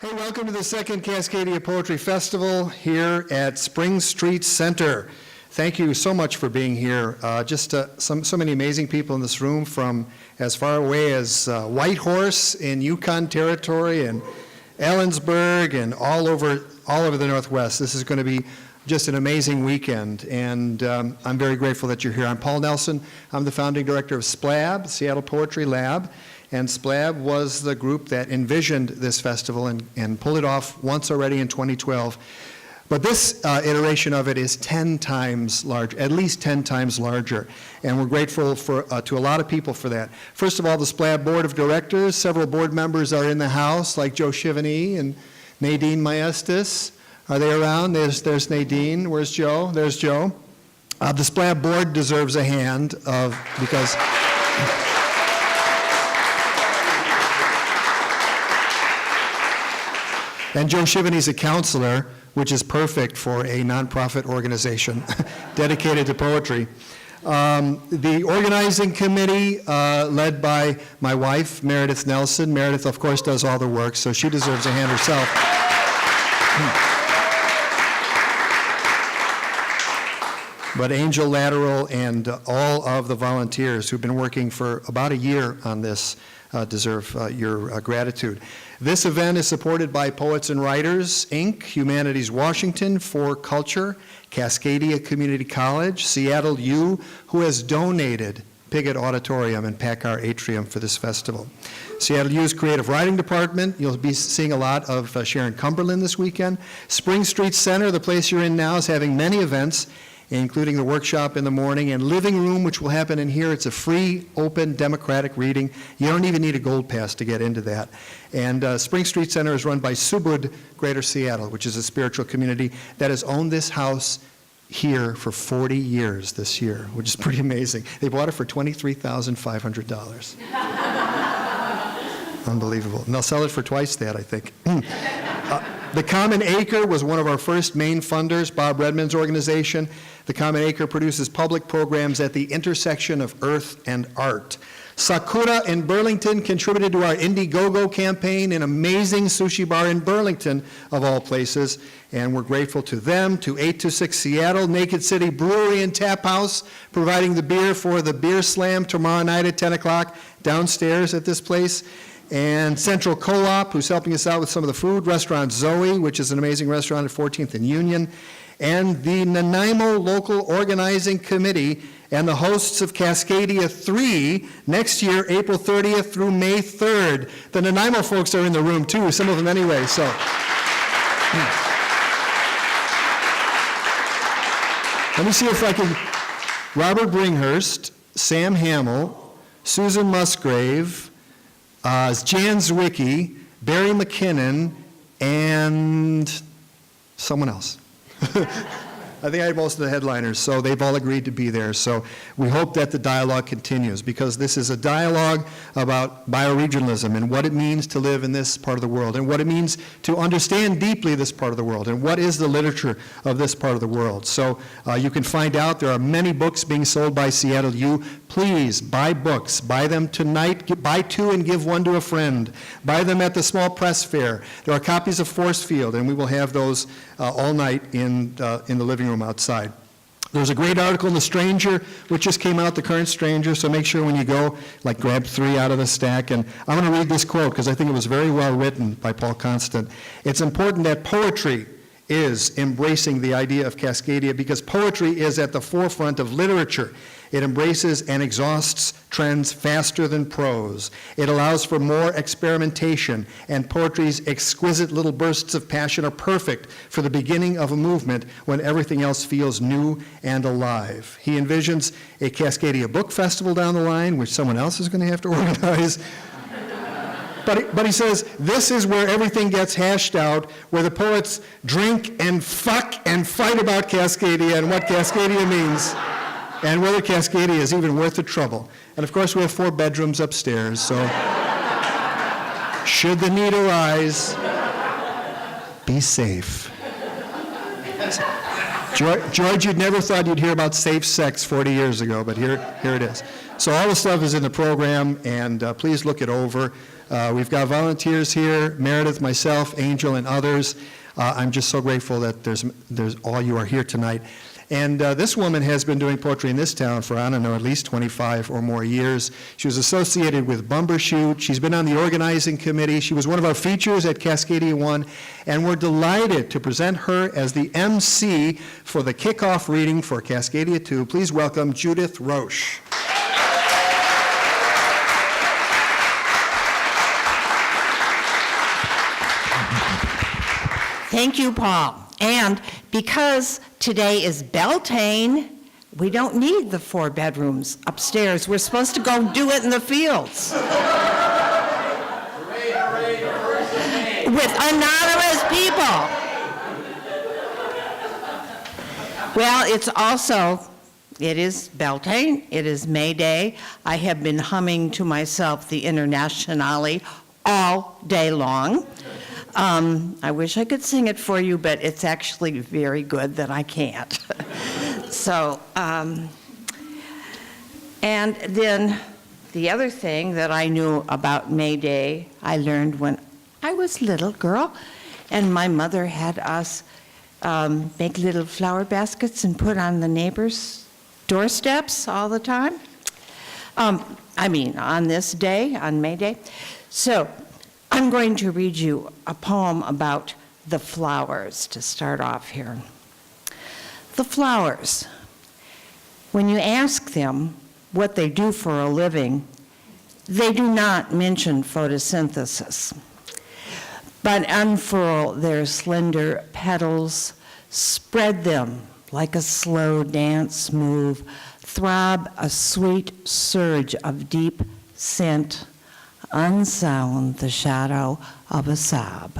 Hey, welcome to the second Cascadia Poetry Festival here at Spring Street Center. Thank you so much for being here. So many amazing people in this room from as far away as Whitehorse in Yukon Territory and Ellensburg and all over the Northwest. This is going to be just an amazing weekend, and I'm very grateful that you're here. I'm Paul Nelson. I'm the founding director of SPLAB, Seattle Poetry Lab. And SPLAB was the group that envisioned this festival and pulled it off once already in 2012. But this iteration of it is 10 times larger, at least 10 times larger. And we're grateful to a lot of people for that. First of all, the SPLAB Board of Directors, several board members are in the house, like Joe Shivany and Nadine Maestas. Are they around? There's Nadine. Where's Joe? There's Joe. The SPLAB Board deserves a hand because... And Joe Shivany's a counselor, which is perfect for a nonprofit organization dedicated to poetry. The organizing committee, led by my wife, Meredith Nelson. Meredith, of course, does all the work, so she deserves a hand herself. But Angel Lateral and all of the volunteers who've been working for about a year on this deserve your gratitude. This event is supported by Poets and Writers, Inc., Humanities Washington, For Culture, Cascadia Community College, Seattle U, who has donated Piggott Auditorium and Packard Atrium for this festival. Seattle U's Creative Writing Department, you'll be seeing a lot of Sharon Cumberland this weekend. Spring Street Center, the place you're in now, is having many events, including the workshop in the morning and living room, which will happen in here. It's a free, open, democratic reading. You don't even need a gold pass to get into that. And Spring Street Center is run by Subud Greater Seattle, which is a spiritual community that has owned this house here for 40 years this year, which is pretty amazing. They bought it for $23,500. Unbelievable. And they'll sell it for twice that, I think. The Common Acre was one of our first main funders, Bob Redmond's organization. The Common Acre produces public programs at the intersection of earth and art. Sakura in Burlington contributed to our Indiegogo campaign, an amazing sushi bar in Burlington, of all places, and we're grateful to them, to 826 Seattle, Naked City Brewery and Tap House, providing the beer for the Beer Slam tomorrow night at 10 o'clock downstairs at this place. And Central Co-op, who's helping us out with some of the food, Restaurant Zoe, which is an amazing restaurant at 14th and Union, and the Nanaimo Local Organizing Committee, and the hosts of Cascadia 3 next year, April 30th through May 3rd. The Nanaimo folks are in the room too, some of them anyway, so. Let me see if I can, Robert Bringhurst, Sam Hamill, Susan Musgrave, Jan Zwicky, Barry McKinnon, and someone else. I think I had most of the headliners, so they've all agreed to be there. So we hope that the dialogue continues, because this is a dialogue about bioregionalism and what it means to live in this part of the world, and what it means to understand deeply this part of the world, and what is the literature of this part of the world. So you can find out there are many books being sold by Seattle U. Please buy books. Buy them tonight. Buy 2 and give 1 to a friend. Buy them at the small press fair. There are copies of Force Field, and we will have those all night in the living room outside. There's a great article in The Stranger, which just came out, The Current Stranger, so make sure when you go, grab 3 out of the stack. And I'm going to read this quote because I think it was very well written by Paul Constant. It's important that poetry is embracing the idea of Cascadia, because poetry is at the forefront of literature. It embraces and exhausts trends faster than prose. It allows for more experimentation, and poetry's exquisite little bursts of passion are perfect for the beginning of a movement when everything else feels new and alive. He envisions a Cascadia Book Festival down the line, which someone else is going to have to organize. But he says, this is where everything gets hashed out, where the poets drink and fuck and fight about Cascadia and what Cascadia means, and whether Cascadia is even worth the trouble. And of course, we have 4 bedrooms upstairs, so should the need arise, be safe. George, you'd never thought you'd hear about safe sex 40 years ago, but here it is. So all the stuff is in the program, and please look it over. We've got volunteers here, Meredith, myself, Angel, and others. I'm just so grateful that there's all you are here tonight. And this woman has been doing poetry in this town for, I don't know, at least 25 or more years. She was associated with Bumbershoot. She's been on the organizing committee. She was one of our features at Cascadia 1, and we're delighted to present her as the MC for the kickoff reading for Cascadia 2. Please welcome Judith Roche. Thank you, Paul. And because today is Beltane, we don't need the 4 bedrooms upstairs. We're supposed to go do it in the fields. Hooray, hooray, With anonymous people. Well, it is Beltane, it is May Day. I have been humming to myself the Internationale all day long. I wish I could sing it for you, but it's actually very good that I can't. So, and then the other thing that I knew about May Day, I learned when I was a little girl, and my mother had us make little flower baskets and put on the neighbors' doorsteps all the time. On this day, on May Day. So, I'm going to read you a poem about the flowers to start off here. The flowers. When you ask them what they do for a living, they do not mention photosynthesis, but unfurl their slender petals, spread them like a slow dance move, throb a sweet surge of deep scent, unsound the shadow of a sob.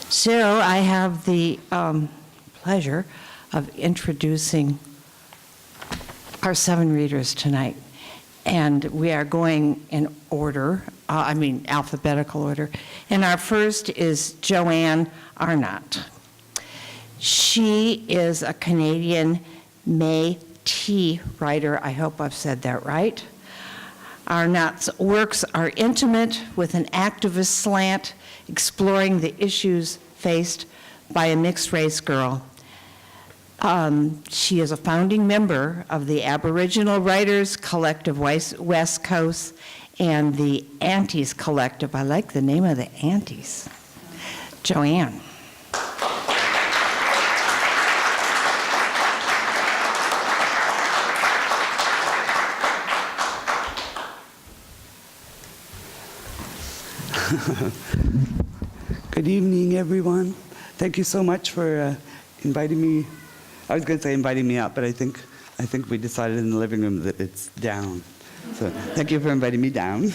So I have the pleasure of introducing our 7 readers tonight. And we are going in order, alphabetical order. And our first is Joanne Arnott. She is a Canadian Métis writer. I hope I've said that right. Arnott's works are intimate with an activist slant, exploring the issues faced by a mixed-race girl. She is a founding member of the Aboriginal Writers Collective West Coast and the Aunties Collective. I like the name of the Aunties. Joanne. Good evening, everyone. Thank you so much for inviting me. I was going to say inviting me up, but I think we decided in the living room that it's down. So thank you for inviting me down.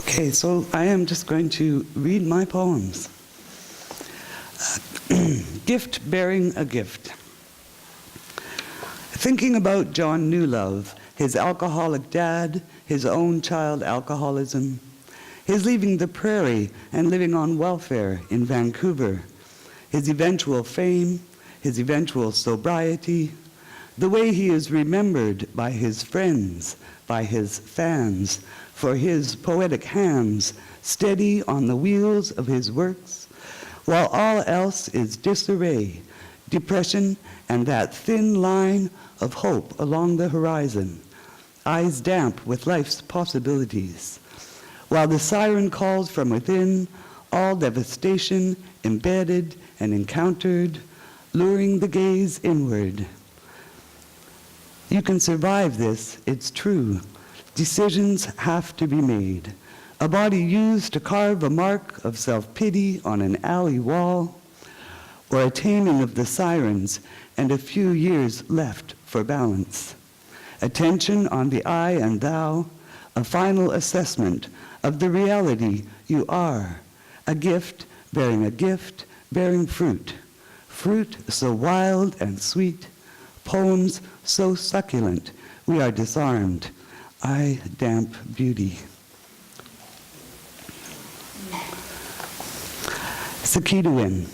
Okay, so I am just going to read my poems. Gift bearing a gift. Thinking about John Newlove, his alcoholic dad, his own child alcoholism, his leaving the prairie and living on welfare in Vancouver, his eventual fame, his eventual sobriety, the way he is remembered by his friends, by his fans, for his poetic hands steady on the wheels of his works, while all else is disarray, depression, and that thin line of hope along the horizon, eyes damp with life's possibilities, while the siren calls from within, all devastation embedded and encountered, luring the gaze inward. You can survive this, it's true. Decisions have to be made. A body used to carve a mark of self-pity on an alley wall, or a taming of the sirens and a few years left for balance. Attention on the I and thou, a final assessment of the reality you are, a gift, bearing fruit. Fruit so wild and sweet, poems so succulent, we are disarmed. I damp beauty. Sakidawin.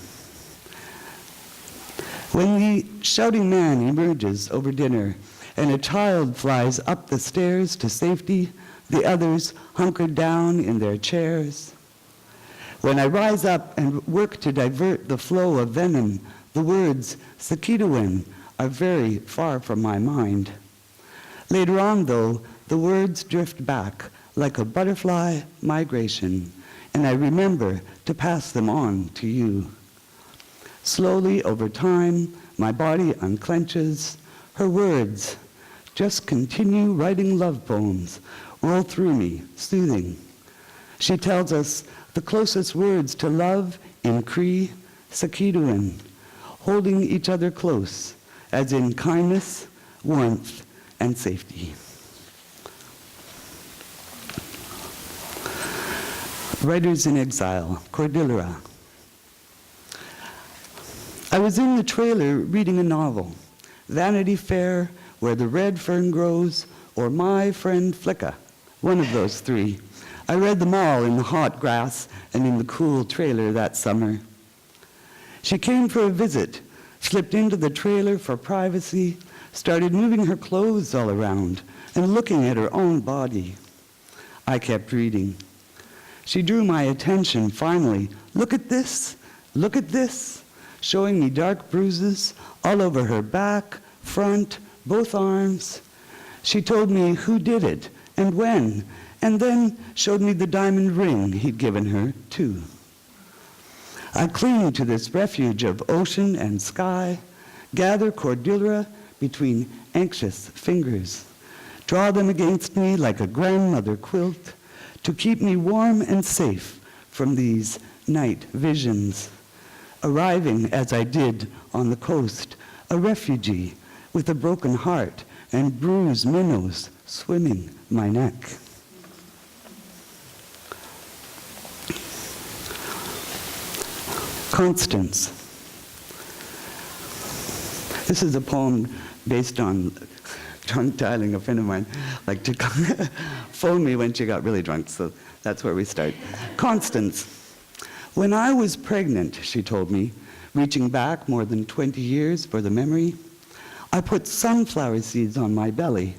When the shouting man emerges over dinner and a child flies up the stairs to safety, the others hunker down in their chairs. When I rise up and work to divert the flow of venom, the words Sakidawin are very far from my mind. Later on, though, the words drift back like a butterfly migration, and I remember to pass them on to you. Slowly, over time, my body unclenches. Her words just continue writing love poems, roll through me, soothing. She tells us the closest words to love in Cree, Sakidawin, holding each other close, as in kindness, warmth, and safety. Writers in Exile, Cordillera. I was in the trailer reading a novel, Vanity Fair, Where the Red Fern Grows, or My Friend Flicka, one of those three. I read them all in the hot grass and in the cool trailer that summer. She came for a visit, slipped into the trailer for privacy, started moving her clothes all around and looking at her own body. I kept reading. She drew my attention finally. Look at this, showing me dark bruises all over her back, front, both arms. She told me who did it and when, and then showed me the diamond ring he'd given her, too. I cling to this refuge of ocean and sky, gather Cordillera between anxious fingers, draw them against me like a grandmother quilt to keep me warm and safe from these night visions. Arriving as I did on the coast, a refugee with a broken heart and bruised minnows swimming my neck. Constance. This is a poem based on drunk dialing. A friend of mine liked to phone me when she got really drunk, so that's where we start. Constance. When I was pregnant, she told me, reaching back more than 20 years for the memory, I put sunflower seeds on my belly.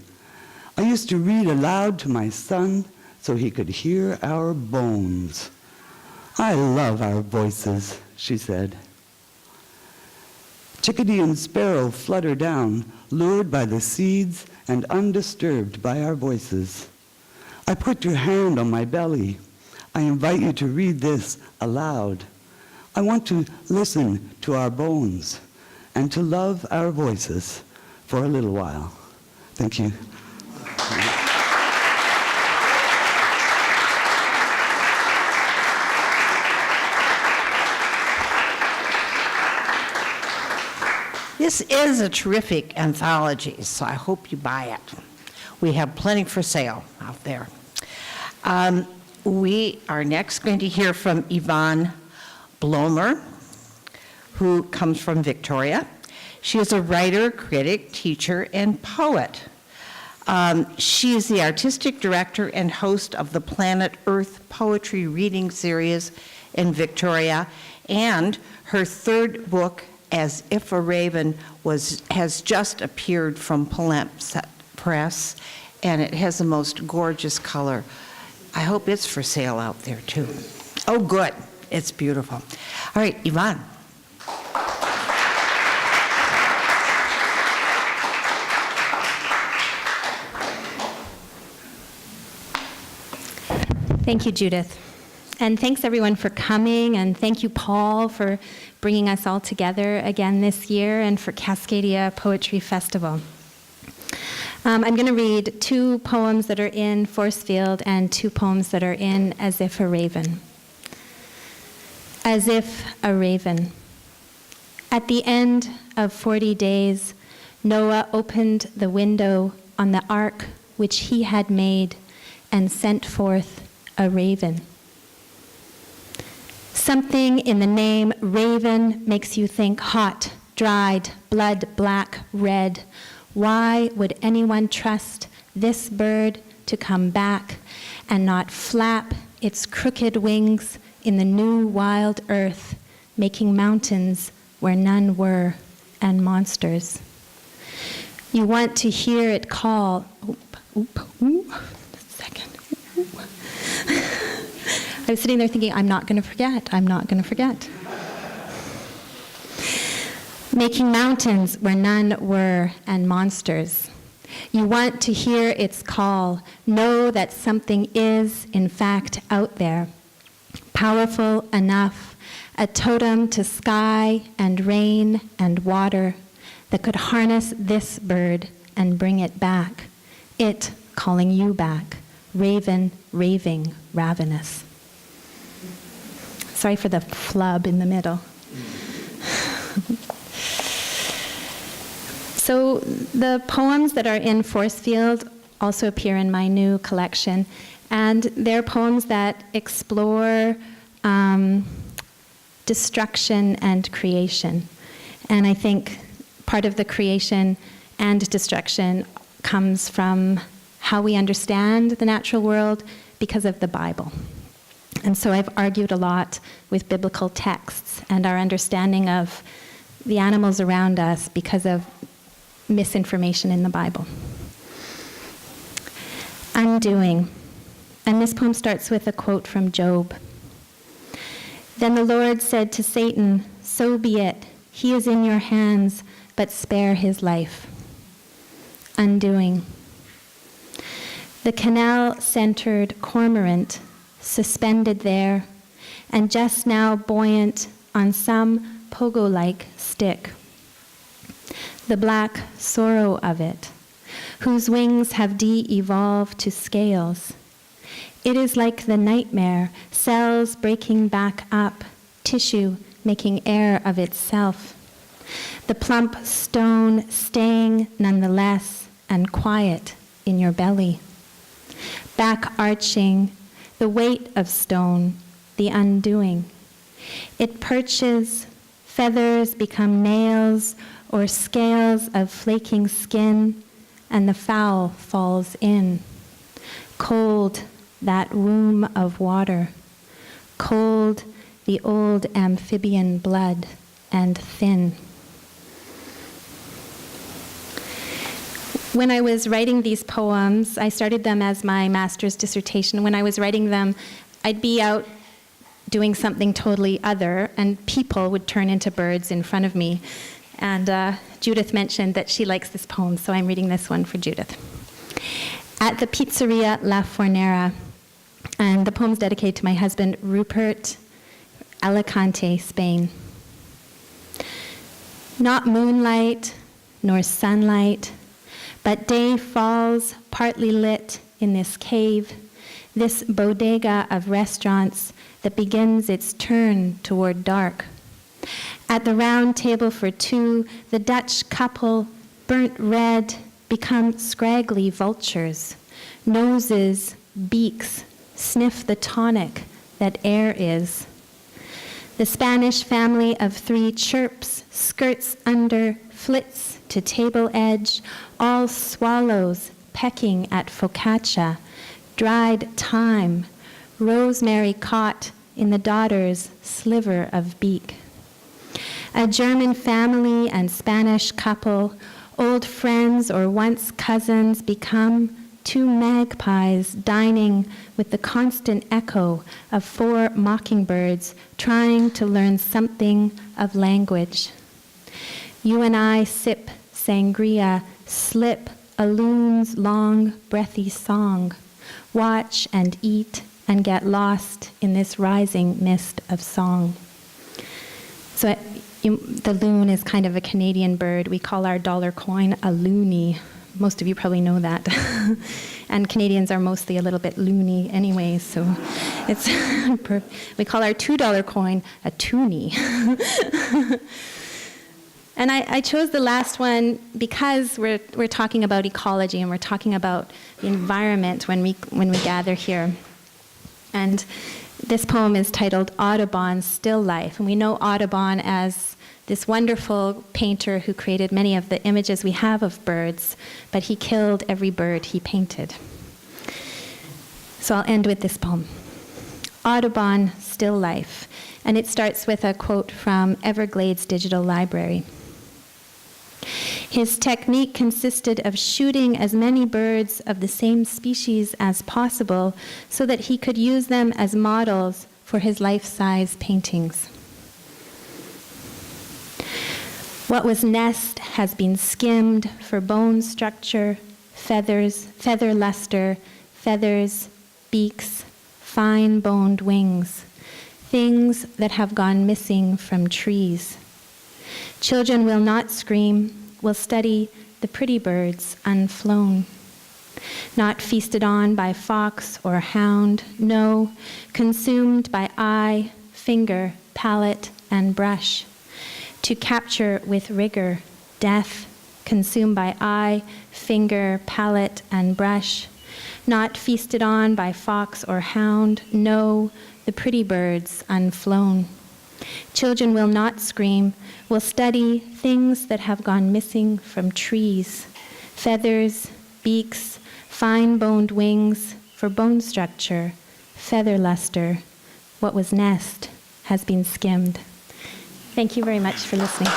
I used to read aloud to my son so he could hear our bones. I love our voices, she said. Chickadee and sparrow flutter down, lured by the seeds and undisturbed by our voices. I put your hand on my belly. I invite you to read this aloud. I want to listen to our bones and to love our voices for a little while. Thank you. This is a terrific anthology, so I hope you buy it. We have plenty for sale out there. We are next going to hear from Yvonne Blomer, who comes from Victoria. She is a writer, critic, teacher, and poet. She is the artistic director and host of the Planet Earth Poetry Reading Series in Victoria, and her third book, As If a Raven, has just appeared from Palimpsest Press, and it has the most gorgeous color. I hope it's for sale out there, too. Oh, good. It's beautiful. All right, Yvonne. Thank you, Judith. And thanks, everyone, for coming. And thank you, Paul, for bringing us all together again this year, and for Cascadia Poetry Festival. I'm going to read 2 poems that are in Forcefield and 2 poems that are in As If a Raven. As if a raven. At the end of 40 days, Noah opened the window on the ark which he had made and sent forth a raven. Something in the name raven makes you think hot, dried, blood black, red. Why would anyone trust this bird to come back and not flap its crooked wings in the new wild earth making mountains where none were, and monsters. You want to hear it call, I was sitting there thinking, I'm not going to forget. Making mountains where none were, and monsters. You want to hear its call, know that something is, in fact, out there, powerful enough, a totem to sky and rain and water that could harness this bird and bring it back, it calling you back, raven, raving, ravenous. Sorry for the flub in the middle. So the poems that are in Forcefield also appear in my new collection, and they're poems that explore destruction and creation. And I think part of the creation and destruction comes from how we understand the natural world because of the Bible. And so I've argued a lot with biblical texts and our understanding of the animals around us because of misinformation in the Bible. Undoing. And this poem starts with a quote from Job. Then the Lord said to Satan, "So be it. He is in your hands, but spare his life." Undoing. The canal-centered cormorant, suspended there, and just now buoyant on some pogo-like stick. The black sorrow of it, whose wings have de-evolved to scales. It is like the nightmare, cells breaking back up, tissue making air of itself. The plump stone staying nonetheless and quiet in your belly. Back arching, the weight of stone, the undoing. It perches, feathers become nails or scales of flaking skin, and the fowl falls in. Cold, that womb of water. Cold, the old amphibian blood, and thin. When I was writing these poems, I started them as my master's dissertation. When I was writing them, I'd be out doing something totally other, and people would turn into birds in front of me. And Judith mentioned that she likes this poem, so I'm reading this one for Judith. At the Pizzeria La Fornera, and the poem's dedicated to my husband, Rupert, Alicante, Spain. Not moonlight, nor sunlight, but day falls partly lit in this cave, this bodega of restaurants that begins its turn toward dark. At the round table for two, the Dutch couple, burnt red, become scraggly vultures. Noses, beaks, sniff the tonic that air is. The Spanish family of three chirps, skirts under, flits to table edge, all swallows pecking at focaccia, dried thyme, rosemary caught in the daughter's sliver of beak. A German family and Spanish couple, old friends or once cousins, become two magpies dining with the constant echo of four mockingbirds trying to learn something of language. You and I sip sangria, slip a loon's long, breathy song, watch and eat and get lost in this rising mist of song. So the loon is kind of a Canadian bird. We call our dollar coin a loonie. Most of you probably know that. And Canadians are mostly a little bit loony anyway, so it's we call our $2 coin a toonie. And I chose the last one because we're talking about ecology and we're talking about the environment when we gather here. And this poem is titled Audubon's Still Life. And we know Audubon as this wonderful painter who created many of the images we have of birds, but he killed every bird he painted. So I'll end with this poem. Audubon Still Life. And it starts with a quote from Everglades Digital Library. His technique consisted of shooting as many birds of the same species as possible so that he could use them as models for his life-size paintings. What was nest has been skimmed for bone structure, feathers, feather luster, feathers, beaks, fine-boned wings, things that have gone missing from trees. Children will not scream, will study the pretty birds unflown. Not feasted on by fox or hound, no, consumed by eye, finger, palette, and brush. To capture with rigor, death, consumed by eye, finger, palette, and brush. Not feasted on by fox or hound, no, the pretty birds unflown. Children will not scream, will study things that have gone missing from trees, feathers, beaks, fine-boned wings for bone structure, feather luster. What was nest has been skimmed. Thank you very much for listening.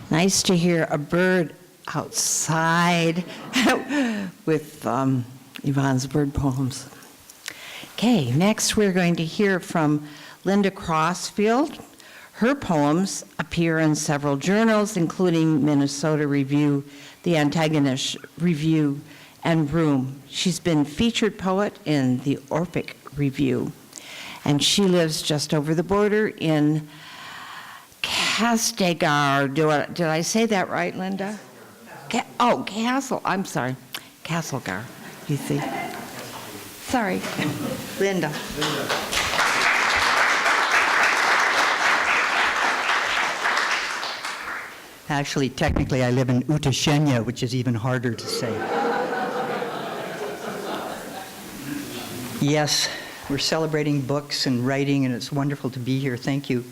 Nice to hear a bird outside with Yvonne's bird poems. Okay, next we're going to hear from Linda Crosfield. Her poems appear in several journals, including Minnesota Review, The Antagonist Review, and Room. She's been featured poet in the Orphic Review, and she lives just over the border in Cascadia. Did I say that right, Linda? I'm sorry. Castlegar, you see. Sorry. Linda. Actually, technically, I live in Utashenya, which is even harder to say. Yes, we're celebrating books and writing, and it's wonderful to be here. Thank you.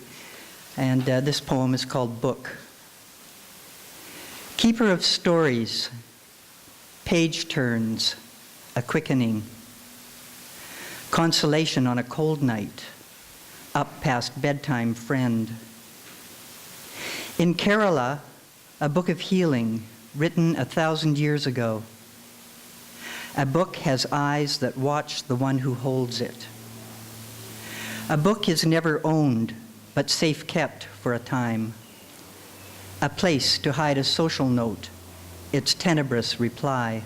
And this poem is called Book. Keeper of stories, page turns, a quickening, consolation on a cold night, up past bedtime friend. In Kerala, a book of healing written 1,000 years ago. A book has eyes that watch the one who holds it. A book is never owned, but safe kept for a time. A place to hide a social note, its tenebrous reply.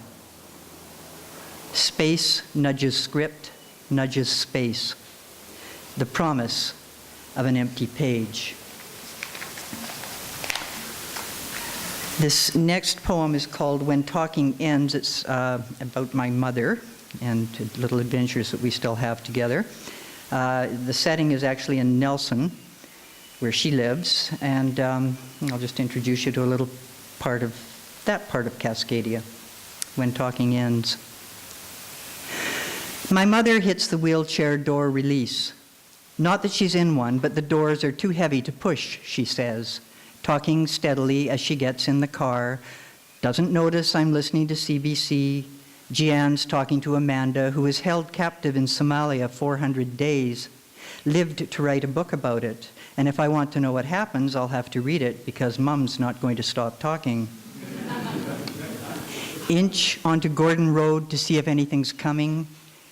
Space nudges script, nudges space. The promise of an empty page. This next poem is called When Talking Ends. It's about my mother and little adventures that we still have together. The setting is actually in Nelson, where she lives, and I'll just introduce you to a little part of Cascadia, When Talking Ends. My mother hits the wheelchair door release. Not that she's in one, but the doors are too heavy to push, she says, talking steadily as she gets in the car, doesn't notice I'm listening to CBC. Gian's talking to Amanda, who was held captive in Somalia 400 days, lived to write a book about it. And if I want to know what happens, I'll have to read it because Mom's not going to stop talking. Inch onto Gordon Road to see if anything's coming.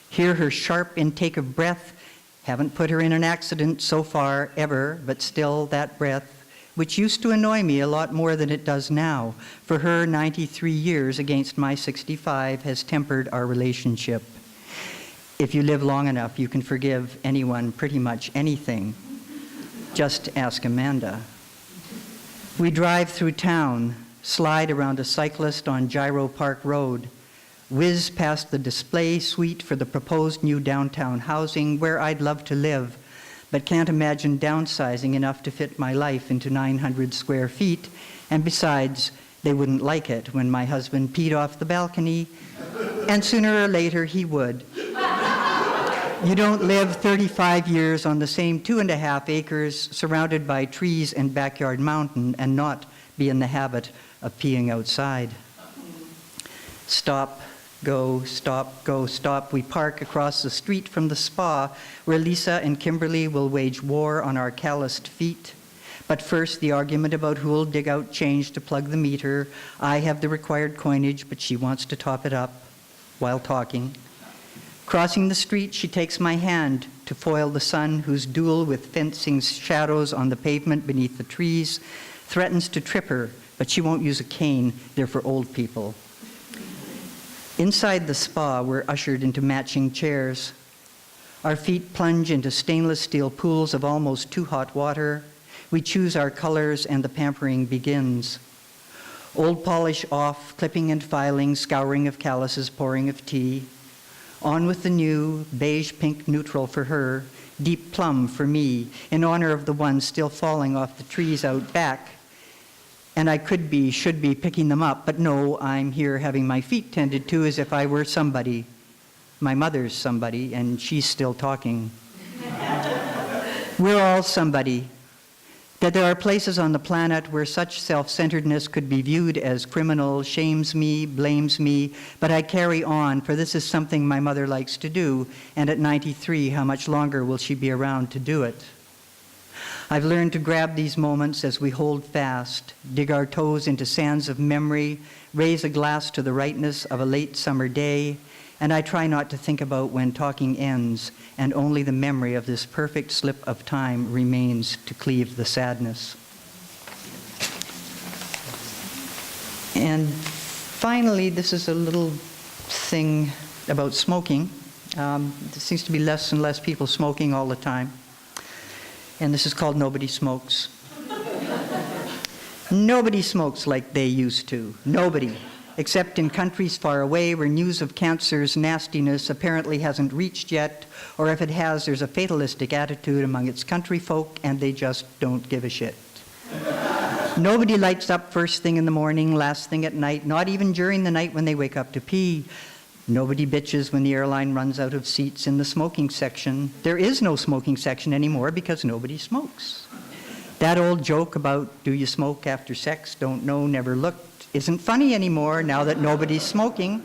Hear her sharp intake of breath. Haven't put her in an accident so far, ever, but still that breath, which used to annoy me a lot more than it does now. For her, 93 years against my 65 has tempered our relationship. If you live long enough, you can forgive anyone pretty much anything. Just ask Amanda. We drive through town, slide around a cyclist on Gyro Park Road, whiz past the display suite for the proposed new downtown housing where I'd love to live, but can't imagine downsizing enough to fit my life into 900 square feet, and besides, they wouldn't like it when my husband peed off the balcony, and sooner or later he would. You don't live 35 years on the same 2.5 acres surrounded by trees and backyard mountain and not be in the habit of peeing outside. Stop, go, stop, go, stop. We park across the street from the spa where Lisa and Kimberly will wage war on our calloused feet. But first, the argument about who'll dig out change to plug the meter. I have the required coinage, but she wants to top it up while talking. Crossing the street, she takes my hand to foil the sun, whose duel with fencing shadows on the pavement beneath the trees threatens to trip her, but she won't use a cane. They're for old people. Inside the spa, we're ushered into matching chairs. Our feet plunge into stainless steel pools of almost too hot water. We choose our colors, and the pampering begins. Old polish off, clipping and filing, scouring of calluses, pouring of tea. On with the new, beige pink neutral for her, deep plum for me, in honor of the ones still falling off the trees out back. And I should be picking them up, but no, I'm here having my feet tended to as if I were somebody. My mother's somebody, and she's still talking. We're all somebody. That there are places on the planet where such self-centeredness could be viewed as criminal shames me, blames me, but I carry on, for this is something my mother likes to do, and at 93, how much longer will she be around to do it? I've learned to grab these moments as we hold fast, dig our toes into sands of memory, raise a glass to the rightness of a late summer day, and I try not to think about when talking ends, and only the memory of this perfect slip of time remains to cleave the sadness. And finally, this is a little thing about smoking. There seems to be less and less people smoking all the time. And this is called Nobody Smokes. Nobody smokes like they used to. Nobody. Except in countries far away where news of cancer's nastiness apparently hasn't reached yet, or if it has, there's a fatalistic attitude among its country folk, and they just don't give a shit. Nobody lights up first thing in the morning, last thing at night, not even during the night when they wake up to pee. Nobody bitches when the airline runs out of seats in the smoking section. There is no smoking section anymore because nobody smokes. That old joke about, do you smoke after sex? Don't know, never looked, isn't funny anymore now that nobody's smoking.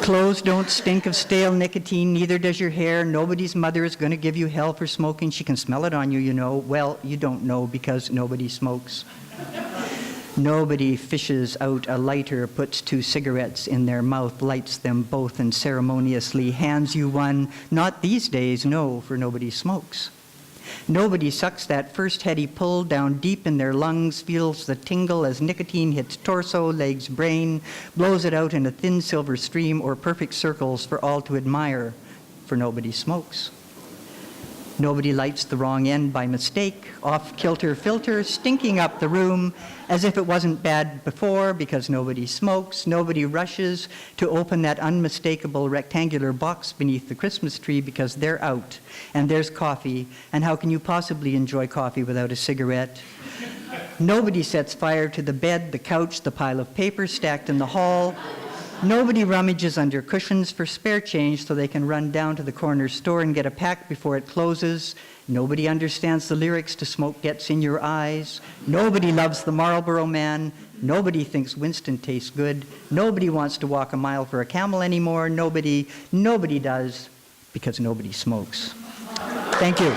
Clothes don't stink of stale nicotine, neither does your hair. Nobody's mother is going to give you hell for smoking. She can smell it on you, you know. Well, you don't know because nobody smokes. Nobody fishes out a lighter, puts 2 cigarettes in their mouth, lights them both, and ceremoniously hands you one. Not these days, no, for nobody smokes. Nobody sucks that first heady pull down deep in their lungs, feels the tingle as nicotine hits torso, legs, brain, blows it out in a thin silver stream or perfect circles for all to admire, for nobody smokes. Nobody lights the wrong end by mistake, off-kilter filter, stinking up the room as if it wasn't bad before because nobody smokes. Nobody rushes to open that unmistakable rectangular box beneath the Christmas tree because they're out and there's coffee. And how can you possibly enjoy coffee without a cigarette? Nobody sets fire to the bed, the couch, the pile of paper stacked in the hall. Nobody rummages under cushions for spare change so they can run down to the corner store and get a pack before it closes. Nobody understands the lyrics to Smoke Gets in Your Eyes. Nobody loves the Marlboro Man. Nobody thinks Winston tastes good. Nobody wants to walk a mile for a camel anymore. Nobody does, because nobody smokes. Thank you.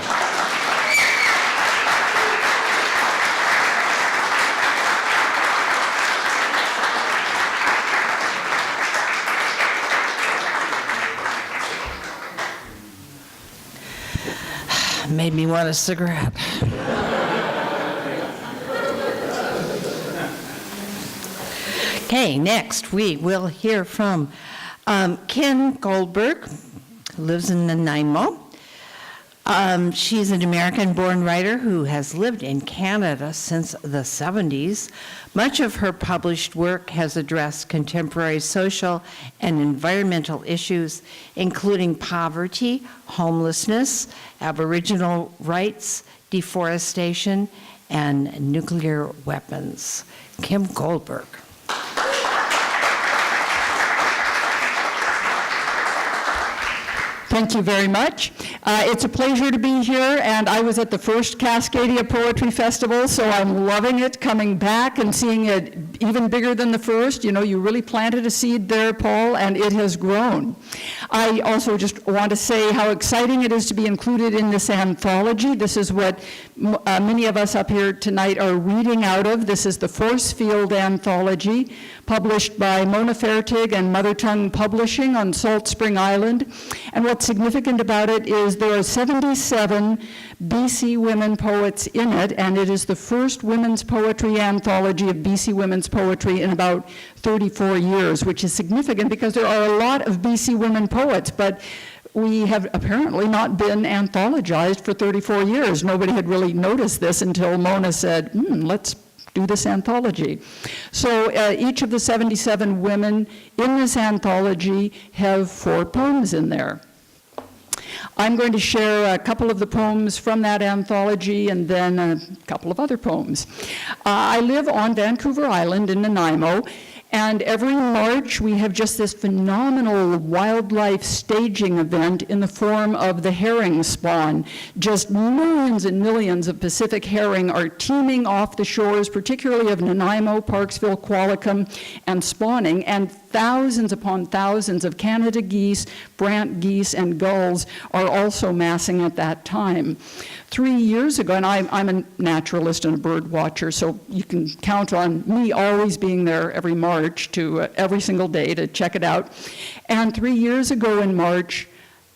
Made me want a cigarette. Okay, next we will hear from Ken Goldberg, who lives in Nanaimo. She's an American-born writer who has lived in Canada since the 70s. Much of her published work has addressed contemporary social and environmental issues, including poverty, homelessness, Aboriginal rights, deforestation, and nuclear weapons. Kim Goldberg. Thank you very much. It's a pleasure to be here, and I was at the first Cascadia Poetry Festival, so I'm loving it, coming back and seeing it even bigger than the first. You know, you really planted a seed there, Paul, and it has grown. I also just want to say how exciting it is to be included in this anthology. This is what many of us up here tonight are reading out of. This is the Forcefield Anthology, published by Mona Fertig and Mother Tongue Publishing on Salt Spring Island. And what's significant about it is there are 77 BC women poets in it, and it is the first women's poetry anthology of BC women's poetry in about 34 years, which is significant because there are a lot of BC women poets, but we have apparently not been anthologized for 34 years. Nobody had really noticed this until Mona said, let's do this anthology. So each of the 77 women in this anthology have 4 poems in there. I'm going to share a couple of the poems from that anthology and then a couple of other poems. I live on Vancouver Island in Nanaimo, and every March we have just this phenomenal wildlife staging event in the form of the herring spawn. Just millions and millions of Pacific herring are teeming off the shores, particularly of Nanaimo, Parksville, Qualicum, and spawning, and thousands upon thousands of Canada geese, brant geese, and gulls are also massing at that time. 3 years ago, and I'm a naturalist and a bird watcher, so you can count on me always being there every March to every single day to check it out. And 3 years ago in March,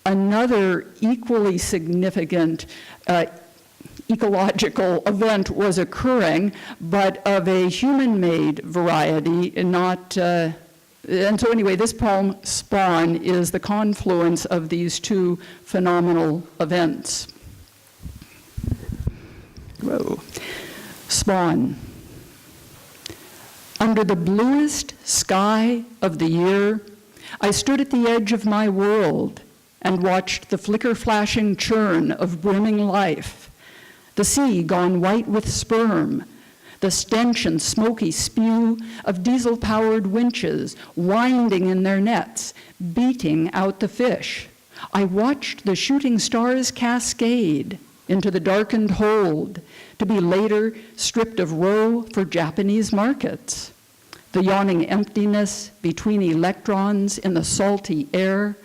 another equally significant ecological event was occurring, but of a human-made variety, not. And so anyway, this poem, Spawn, is the confluence of these two phenomenal events. Whoa. Spawn. Under the bluest sky of the year, I stood at the edge of my world and watched the flicker-flashing churn of brimming life, the sea gone white with sperm, the stench and smoky spew of diesel-powered winches winding in their nets, beating out the fish. I watched the shooting stars cascade into the darkened hold, to be later stripped of roe for Japanese markets. The yawning emptiness between electrons in the salty air,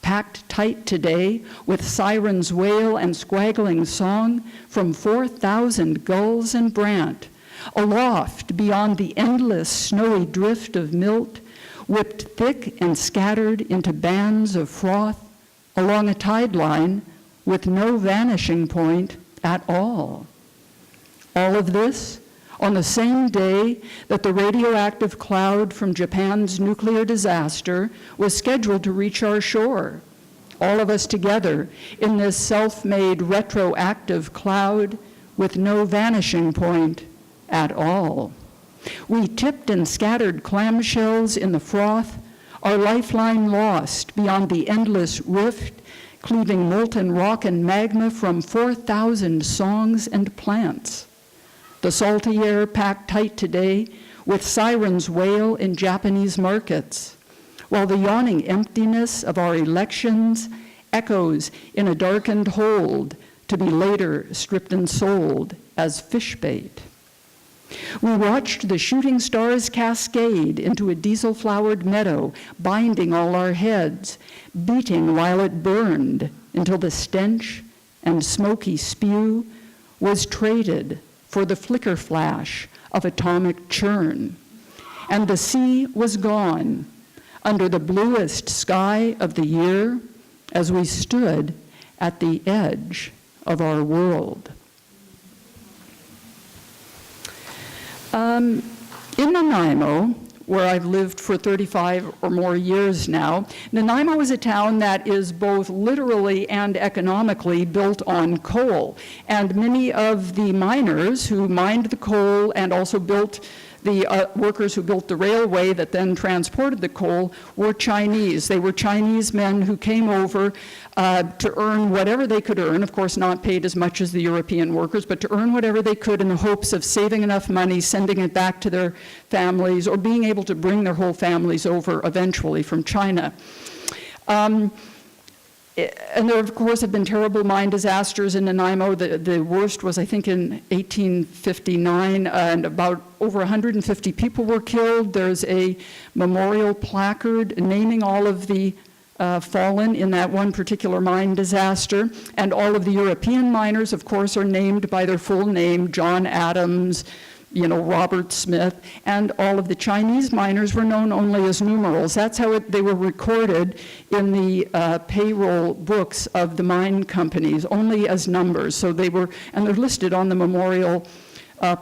packed tight today with sirens' wail and squaggling song from 4,000 gulls and brant, aloft beyond the endless snowy drift of milt, whipped thick and scattered into bands of froth along a tide line with no vanishing point at all. All of this on the same day that the radioactive cloud from Japan's nuclear disaster was scheduled to reach our shore. All of us together in this self-made retroactive cloud with no vanishing point at all. We tipped and scattered clamshells in the froth, our lifeline lost beyond the endless rift, cleaving molten rock and magma from 4,000 songs and plants. The salty air packed tight today with sirens wail in Japanese markets, while the yawning emptiness of our elections echoes in a darkened hold to be later stripped and sold as fish bait. We watched the shooting stars cascade into a diesel-flowered meadow, binding all our heads, beating while it burned until the stench and smoky spew was traded for the flicker flash of atomic churn. And the sea was gone under the bluest sky of the year as we stood at the edge of our world. In Nanaimo, where I've lived for 35 or more years now, Nanaimo is a town that is both literally and economically built on coal. And many of the miners who mined the coal and also built the workers who built the railway that then transported the coal were Chinese. They were Chinese men who came over to earn whatever they could earn, of course not paid as much as the European workers, but to earn whatever they could in the hopes of saving enough money, sending it back to their families, or being able to bring their whole families over eventually from China. And there, of course, have been terrible mine disasters in Nanaimo. The worst was, I think, in 1859, and about over 150 people were killed. There's a memorial placard naming all of the fallen in that one particular mine disaster. And all of the European miners, of course, are named by their full name: John Adams, Robert Smith, and all of the Chinese miners were known only as numerals. That's how they were recorded in the payroll books of the mine companies, only as numbers. So they're listed on the memorial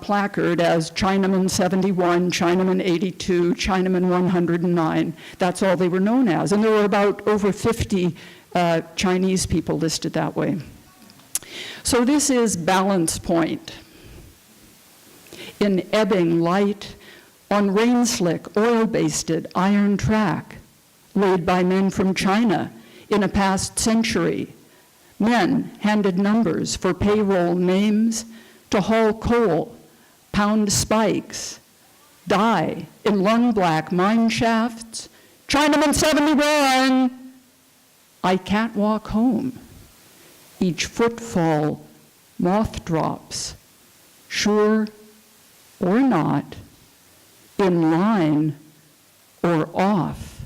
placard as Chinaman 71, Chinaman 82, Chinaman 109. That's all they were known as. And there were about over 50 Chinese people listed that way. So this is Balance Point. In ebbing light, on rain-slick, oil-basted iron track, laid by men from China in a past century. Men handed numbers for payroll names to haul coal, pound spikes, die in lung-black mine shafts. Chinaman 71, I can't walk home. Each footfall, moth drops, sure or not, in line or off,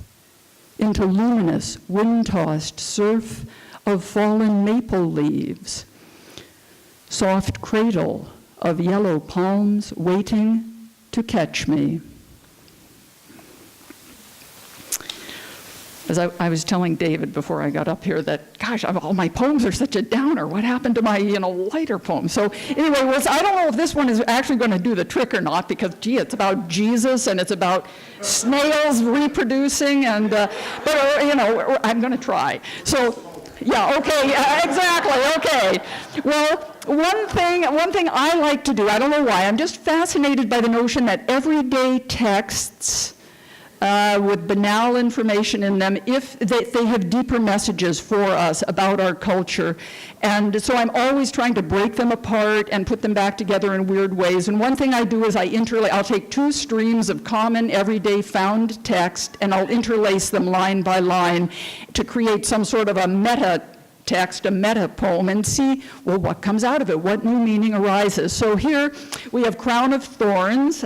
into luminous, wind-tossed surf of fallen maple leaves, soft cradle of yellow palms waiting to catch me. As I was telling David before I got up here that, gosh, all my poems are such a downer. What happened to my, lighter poems? So anyway, I don't know if this one is actually going to do the trick or not, because, gee, it's about Jesus and it's about snails reproducing, and but I'm going to try. So, yeah, okay, exactly, okay. Well, one thing I like to do, I don't know why, I'm just fascinated by the notion that everyday texts with banal information in them, if they have deeper messages for us about our culture. And so I'm always trying to break them apart and put them back together in weird ways. And one thing I do is I'll take two streams of common, everyday found text, and I'll interlace them line by line to create some sort of a meta text, a meta poem, and see, well, what comes out of it? What new meaning arises? So here we have Crown of Thorns,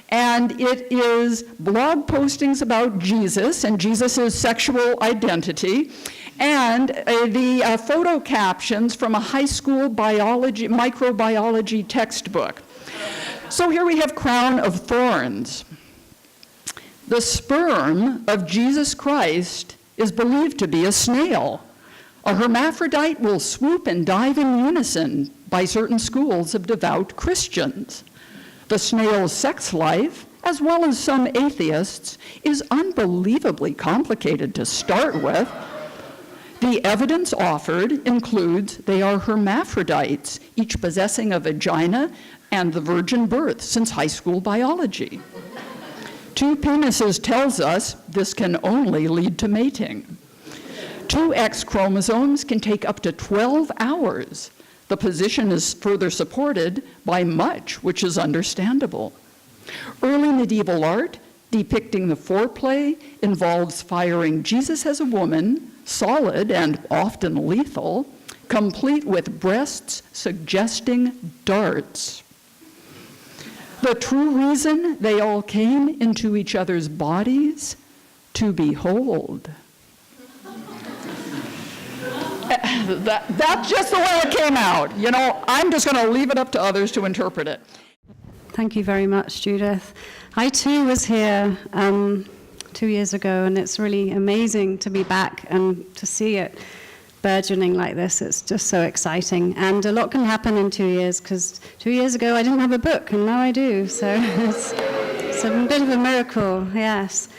and it is blog postings about Jesus and Jesus' sexual identity, and the photo captions from a high school microbiology textbook. So here we have Crown of Thorns. The sperm of Jesus Christ is believed to be a snail. A hermaphrodite will swoop and dive in unison by certain schools of devout Christians. The snail's sex life, as well as some atheists, is unbelievably complicated to start with. The evidence offered includes they are hermaphrodites, each possessing a vagina and the virgin birth since high school biology. Two penises tells us this can only lead to mating. Two X chromosomes can take up to 12 hours. The position is further supported by much which is understandable. Early medieval art depicting the foreplay involves firing Jesus as a woman, solid and often lethal, complete with breasts suggesting darts. The true reason they all came into each other's bodies, to behold. That's just the way it came out. I'm just going to leave it up to others to interpret it. Thank you very much, Judith. I too was here 2 years ago, and it's really amazing to be back and to see it burgeoning like this. It's just so exciting. And a lot can happen in 2 years, because 2 years ago I didn't have a book, and now I do. So it's a bit of a miracle, yes.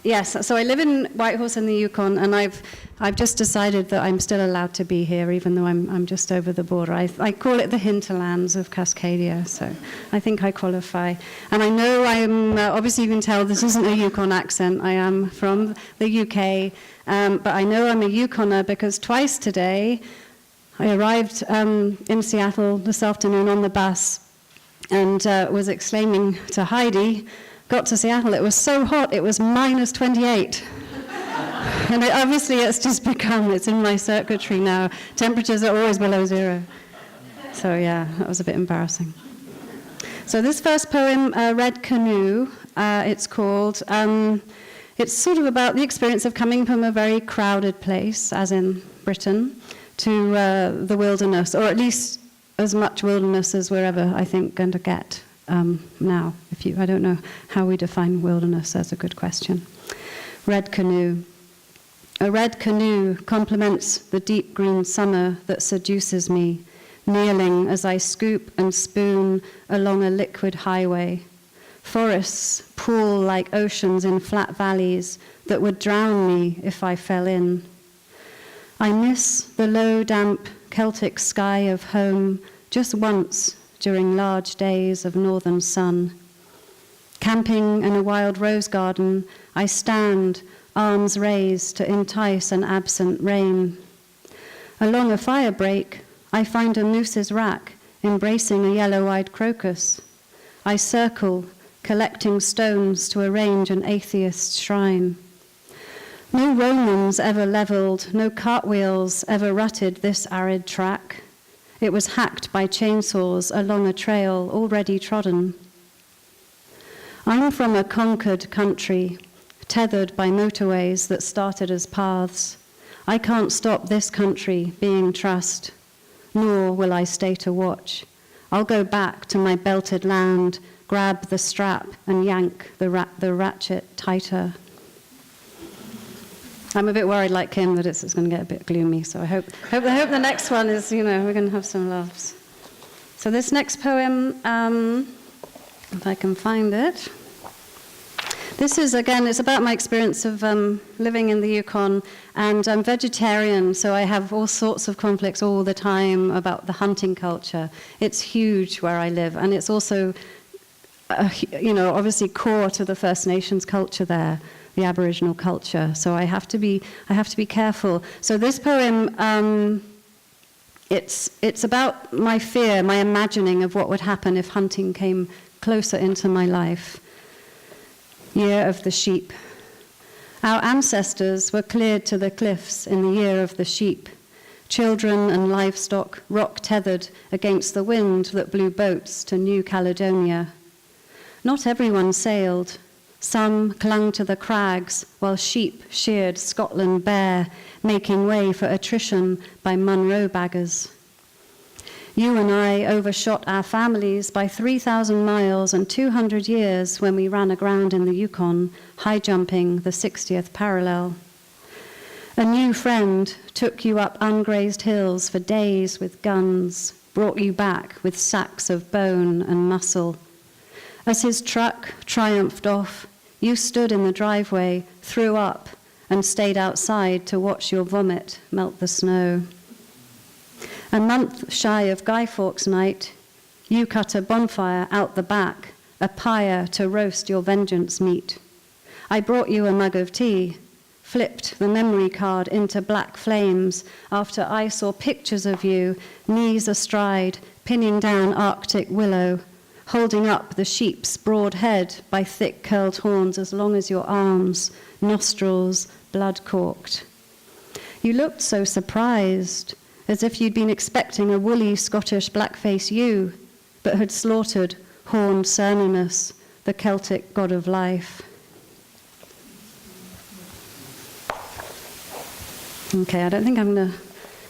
Yes, so I live in Whitehorse in the Yukon, and I've just decided that I'm still allowed to be here, even though I'm just over the border. I call it the hinterlands of Cascadia, so I think I qualify. And I know obviously you can tell this isn't a Yukon accent. I am from the UK, but I know I'm a Yukoner because twice today I arrived in Seattle this afternoon on the bus and was exclaiming to Heidi, got to Seattle, it was so hot, it was minus 28. And obviously it's just become, it's in my circuitry now. Temperatures are always below 0. So yeah, that was a bit embarrassing. So this first poem, Red Canoe, it's called. It's sort of about the experience of coming from a very crowded place, as in Britain, to the wilderness, or at least as much wilderness as we're ever, I think, going to get now. I don't know how we define wilderness. That's a good question. Red Canoe. A red canoe complements the deep green summer that seduces me, kneeling as I scoop and spoon along a liquid highway. Forests pool like oceans in flat valleys that would drown me if I fell in. I miss the low, damp Celtic sky of home just once during large days of northern sun. Camping in a wild rose garden, I stand, arms raised to entice an absent rain. Along a fire break, I find a moose's rack embracing a yellow-eyed crocus. I circle, collecting stones to arrange an atheist's shrine. No Romans ever leveled, no cartwheels ever rutted this arid track. It was hacked by chainsaws along a trail already trodden. I'm from a conquered country, tethered by motorways that started as paths. I can't stop this country being trust, nor will I stay to watch. I'll go back to my belted land, grab the strap and yank the ratchet tighter. I'm a bit worried, like Kim, that it's going to get a bit gloomy, so I hope the next one is, we're going to have some laughs. So this next poem, if I can find it. This is, again, it's about my experience of living in the Yukon, and I'm vegetarian, so I have all sorts of conflicts all the time about the hunting culture. It's huge where I live, and it's also, obviously core to the First Nations culture there, the Aboriginal culture. So I have to be careful. So this poem, it's about my fear, my imagining of what would happen if hunting came closer into my life. Year of the Sheep. Our ancestors were cleared to the cliffs in the year of the sheep. Children and livestock rock-tethered against the wind that blew boats to New Caledonia. Not everyone sailed. Some clung to the crags while sheep sheared Scotland bare, making way for attrition by Munro baggers. You and I overshot our families by 3,000 miles and 200 years when we ran aground in the Yukon, high-jumping the 60th parallel. A new friend took you up ungrazed hills for days with guns, brought you back with sacks of bone and muscle. As his truck triumphed off, you stood in the driveway, threw up, and stayed outside to watch your vomit melt the snow. A month shy of Guy Fawkes night, you cut a bonfire out the back, a pyre to roast your vengeance meat. I brought you a mug of tea, flipped the memory card into black flames after I saw pictures of you, knees astride, pinning down Arctic willow, holding up the sheep's broad head by thick curled horns as long as your arms, nostrils blood-corked. You looked so surprised, as if you'd been expecting a woolly Scottish blackface ewe, but had slaughtered horned Cernunnos, the Celtic god of life. Okay, I don't think I'm going to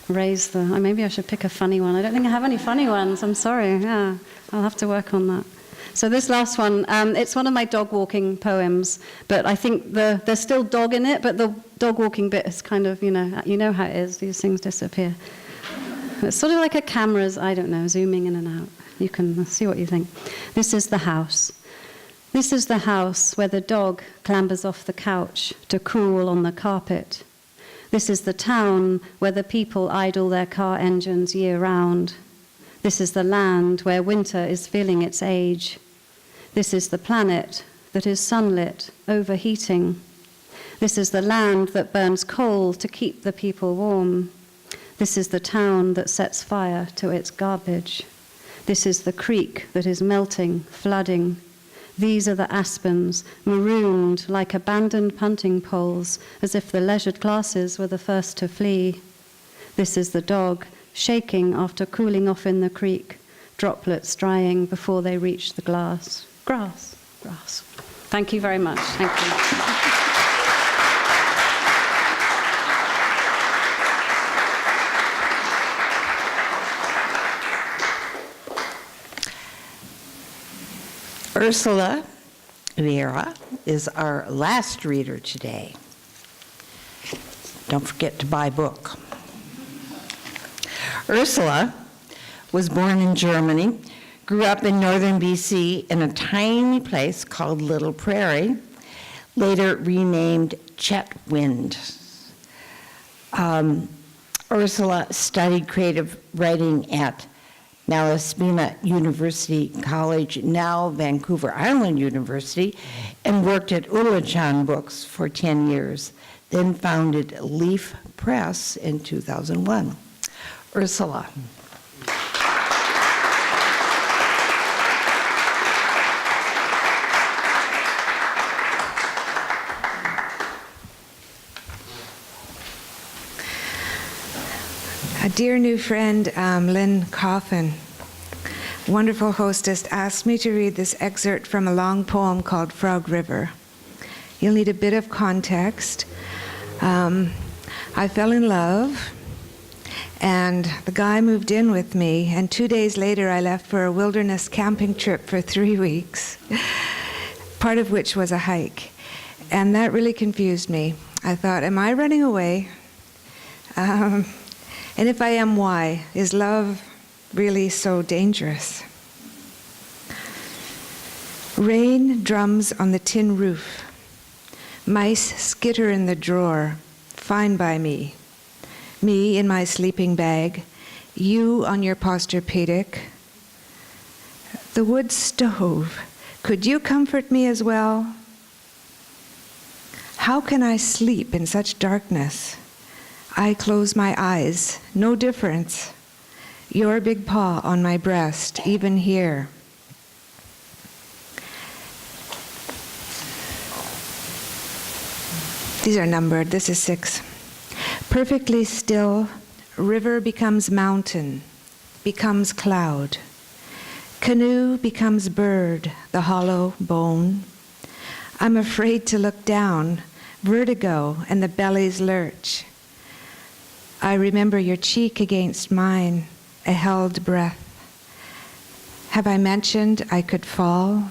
raise maybe I should pick a funny one. I don't think I have any funny ones, I'm sorry. Yeah, I'll have to work on that. So this last one, it's one of my dog walking poems, but I think there's still dog in it, but the dog walking bit is kind of, you know how it is, these things disappear. It's sort of like a camera's, zooming in and out. You can see what you think. This is the house. This is the house where the dog clambers off the couch to cool on the carpet. This is the town where the people idle their car engines year-round. This is the land where winter is feeling its age. This is the planet that is sunlit, overheating. This is the land that burns coal to keep the people warm. This is the town that sets fire to its garbage. This is the creek that is melting, flooding. These are the aspens, marooned like abandoned punting poles, as if the leisured classes were the first to flee. This is the dog, shaking after cooling off in the creek, droplets drying before they reach the glass. Grass, grass. Thank you very much. Thank you. Ursula Vaira is our last reader today. Don't forget to buy a book. Ursula was born in Germany, grew up in northern BC in a tiny place called Little Prairie, later renamed Chetwynd. Ursula studied creative writing at Malaspina University College, now Vancouver Island University, and worked at Ulachan Books for 10 years, then founded Leaf Press in 2001. Ursula. A dear new friend, Lynn Coffin, wonderful hostess, asked me to read this excerpt from a long poem called Frog River. You'll need a bit of context. I fell in love, and the guy moved in with me, and 2 days later I left for a wilderness camping trip for 3 weeks, part of which was a hike. And that really confused me. I thought, am I running away? And if I am, why? Is love really so dangerous? Rain drums on the tin roof. Mice skitter in the drawer. Fine by me. Me in my sleeping bag. You on your Posturepedic. The wood stove. Could you comfort me as well? How can I sleep in such darkness? I close my eyes, no difference. Your big paw on my breast, even here. These are numbered, this is 6. Perfectly still, river becomes mountain, becomes cloud. Canoe becomes bird, the hollow bone. I'm afraid to look down, vertigo and the belly's lurch. I remember your cheek against mine, a held breath. Have I mentioned I could fall?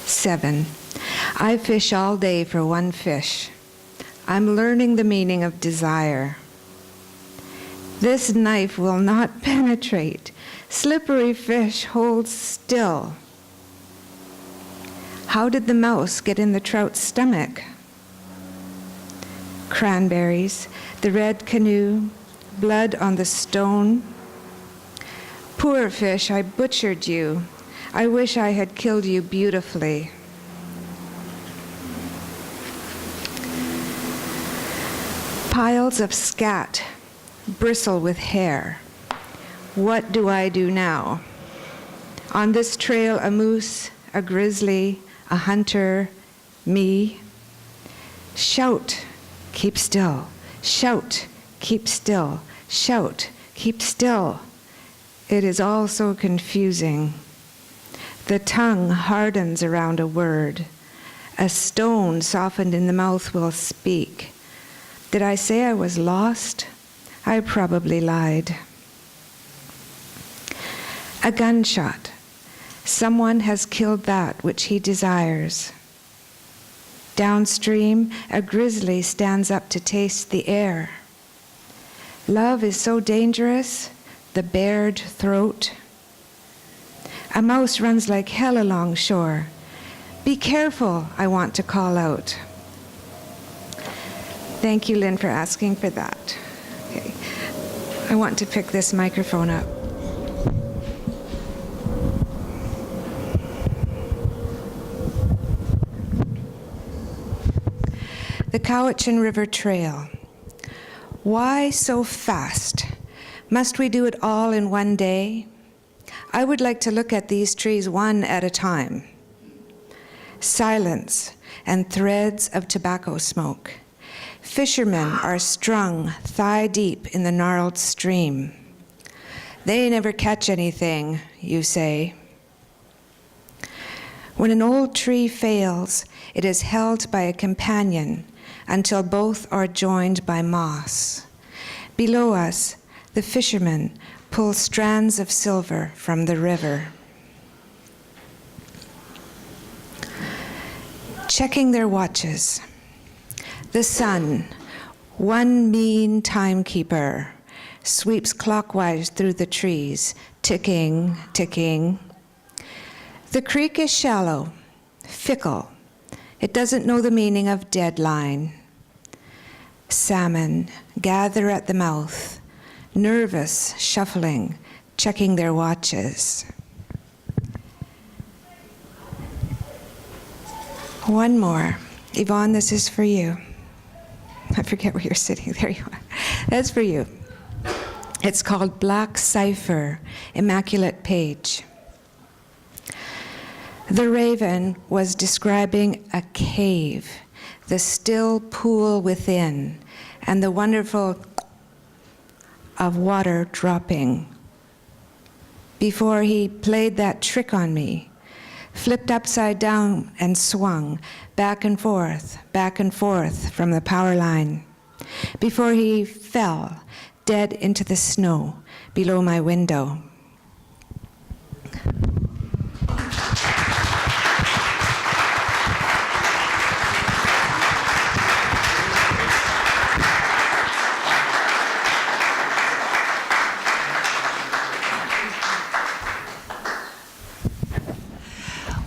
7. I fish all day for one fish. I'm learning the meaning of desire. This knife will not penetrate. Slippery fish holds still. How did the mouse get in the trout's stomach? Cranberries, the red canoe, blood on the stone. Poor fish, I butchered you. I wish I had killed you beautifully. Piles of scat bristle with hair. What do I do now? On this trail, a moose, a grizzly, a hunter, me. Shout. Keep still. Shout. Keep still. Shout. Keep still. It is all so confusing. The tongue hardens around a word. A stone softened in the mouth will speak. Did I say I was lost? I probably lied. A gunshot. Someone has killed that which he desires. Downstream, a grizzly stands up to taste the air. Love is so dangerous, the bared throat. A mouse runs like hell along shore. Be careful, I want to call out. Thank you, Lynn, for asking for that. Okay. I want to pick this microphone up. The Cowichan River Trail. Why so fast? Must we do it all in one day? I would like to look at these trees one at a time. Silence and threads of tobacco smoke. Fishermen are strung thigh-deep in the gnarled stream. They never catch anything, you say. When an old tree fails, it is held by a companion until both are joined by moss. Below us, the fishermen pull strands of silver from the river. Checking their watches. The sun, one mean timekeeper, sweeps clockwise through the trees, ticking, ticking. The creek is shallow, fickle. It doesn't know the meaning of deadline. Salmon gather at the mouth, nervous, shuffling, checking their watches. One more. Yvonne, this is for you. I forget where you're sitting. There you are. That's for you. It's called Black Cipher, Immaculate Page. The raven was describing a cave, the still pool within, and the wonderful of water dropping. Before he played that trick on me, flipped upside down and swung back and forth from the power line. Before he fell dead into the snow below my window.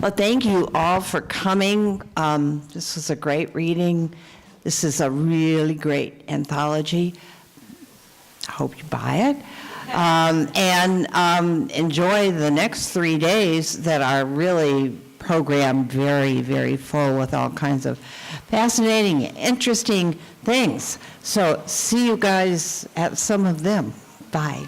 Well, thank you all for coming. This was a great reading. This is a really great anthology. I hope you buy it. And enjoy the next 3 days that are really programmed very, very full with all kinds of fascinating, interesting things. So see you guys at some of them. Bye.